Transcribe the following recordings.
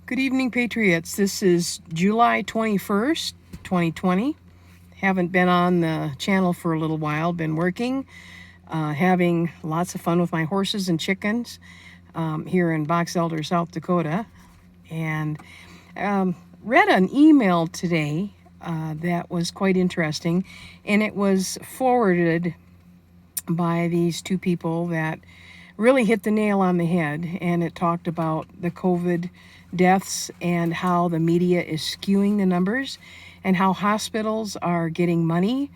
Good evening, Patriots. This is July 21st, 2020. Haven't been on the channel for a little while. Been working, having lots of fun with my horses and chickens here in Box Elder, South Dakota. And read an email today that was quite interesting. And it was forwarded by these two people that really hit the nail on the head, and it talked about the COVID deaths and how the media is skewing the numbers and how hospitals are getting money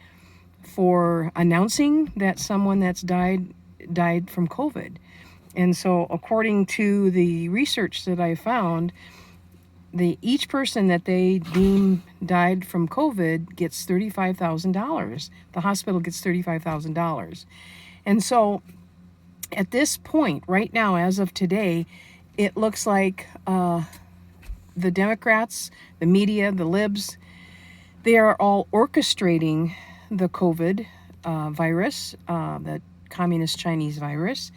for announcing that someone that's died from COVID. And so according to the research that I found, each person that they deem died from COVID gets $35,000. The hospital gets $35,000. And so at this point, right now, as of today, it looks like the Democrats, the media, the libs, they are all orchestrating the COVID virus, the communist Chinese virus.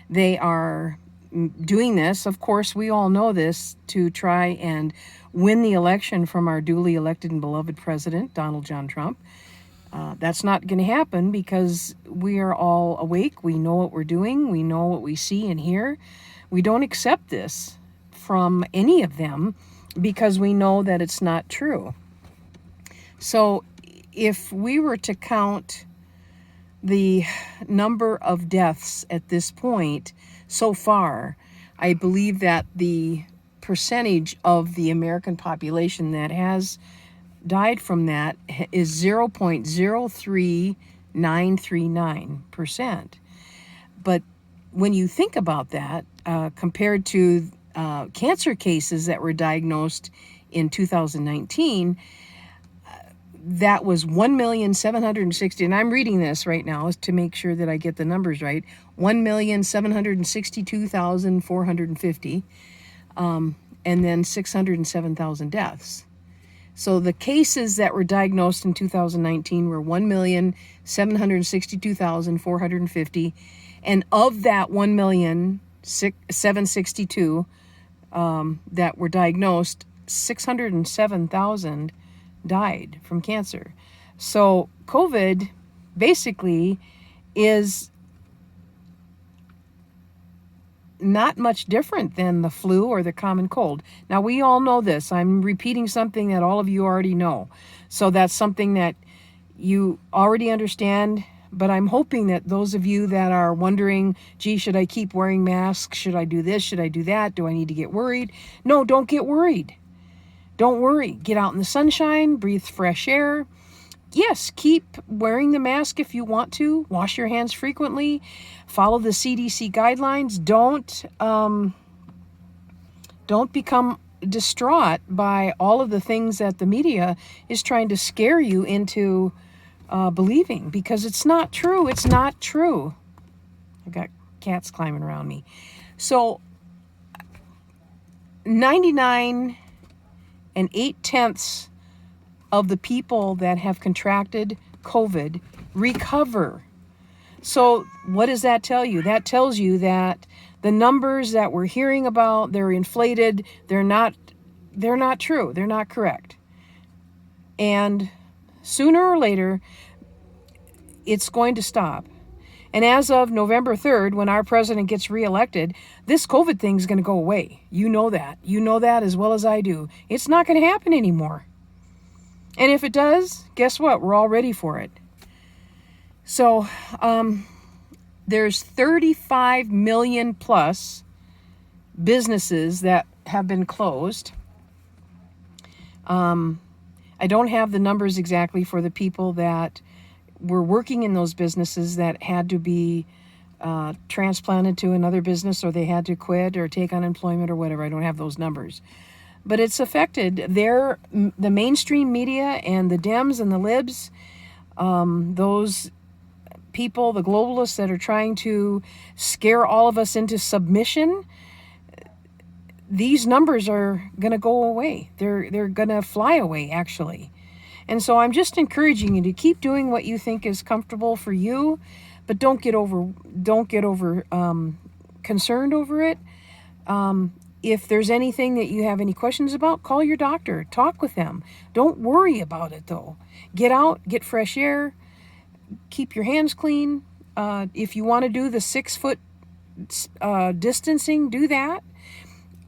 They are doing this, of course, we all know this, to try and win the election from our duly elected and beloved president, Donald John Trump. That's not going to happen because we are all awake. We know what we're doing. We know what we see and hear. We don't accept this from any of them because we know that it's not true. So if we were to count the number of deaths at this point so far, I believe that the percentage of the American population that has died from that is 0.03939%. But when you think about that, compared to cancer cases that were diagnosed in 2019, that was 1,760,000, and I'm reading this right now to make sure that I get the numbers right, 1,762,450, and then 607,000 deaths. So the cases that were diagnosed in 2019 were 1,762,450, and of that 1,762,000 that were diagnosed, 607,000 died from cancer. So COVID basically is not much different than the flu or the common cold. Now, we all know this. I'm repeating something that all of you already know. So that's something that you already understand, but I'm hoping that those of you that are wondering, gee, should I keep wearing masks? Should I do this? Should I do that? Do I need to get worried? No, don't get worried. Don't worry. Get out in the sunshine, breathe fresh air. Yes, keep wearing the mask if you want to. Wash your hands frequently. Follow the CDC guidelines. Don't become distraught by all of the things that the media is trying to scare you into believing, because it's not true. It's not true. I've got cats climbing around me. So 99 and 8/10 of the people that have contracted COVID recover. So what does that tell you? That tells you that the numbers that we're hearing about, they're inflated, they're not true, they're not correct. And sooner or later, it's going to stop. And as of November 3rd, when our president gets reelected, this COVID thing is going to go away. You know that. You know that as well as I do. It's not going to happen anymore. And if it does, guess what? We're all ready for it. So there's 35 million plus businesses that have been closed. I don't have the numbers exactly for the people that were working in those businesses that had to be transplanted to another business, or they had to quit or take unemployment or whatever. I don't have those numbers. But it's affected the mainstream media and the Dems and the libs, those people, the globalists that are trying to scare all of us into submission. These numbers are going to go away. They're going to fly away, actually. And so I'm just encouraging you to keep doing what you think is comfortable for you, but don't get over concerned over it. if there's anything that you have any questions about, call your doctor. Talk with them. Don't worry about it, though. Get out, get fresh air, keep your hands clean. If you want to do the 6-foot distancing, do that.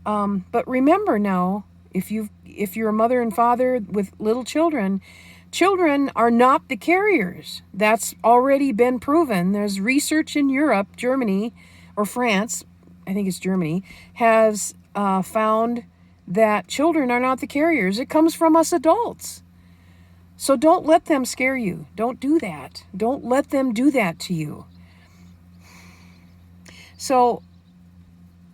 But remember now, if you're a mother and father with little children, children are not the carriers. That's already been proven. There's research in Europe, Germany, or France, I think it's Germany, has found that children are not the carriers. It comes from us adults. So don't let them scare you. Don't do that. Don't let them do that to you. So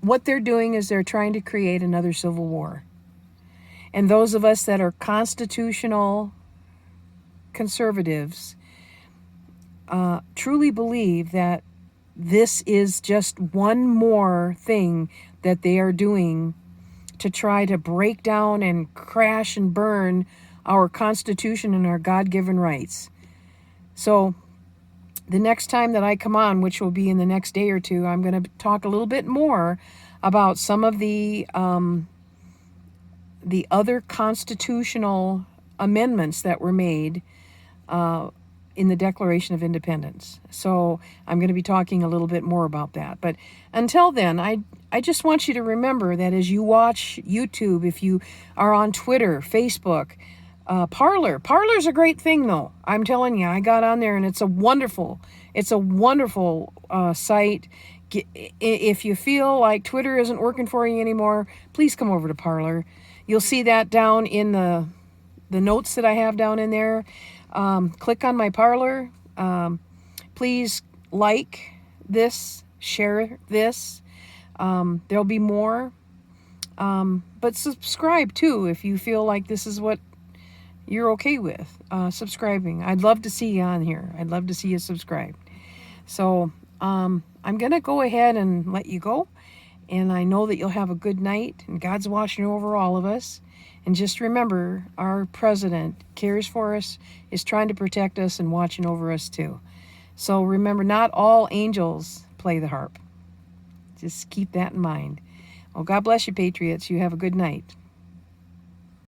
what they're doing is they're trying to create another civil war. And those of us that are constitutional conservatives truly believe that this is just one more thing that they are doing to try to break down and crash and burn our Constitution and our God-given rights. So the next time that I come on, which will be in the next day or two, I'm going to talk a little bit more about some of the other constitutional amendments that were made in the Declaration of Independence. So I'm going to be talking a little bit more about that. But until then, I just want you to remember that as you watch YouTube, if you are on Twitter, Facebook, Parler's a great thing, though. I'm telling you, I got on there and it's a wonderful site. If you feel like Twitter isn't working for you anymore, please come over to Parler. You'll see that down in the notes that I have down in there. Click on my Parler. Please like this, share this. There'll be more. But subscribe too if you feel like this is what you're okay with. Subscribing. I'd love to see you on here. I'd love to see you subscribe. So I'm going to go ahead and let you go. And I know that you'll have a good night. And God's watching over all of us. And just remember, our president cares for us, is trying to protect us and watching over us too. So remember, not all angels play the harp. Just keep that in mind. Well, God bless you, Patriots. You have a good night.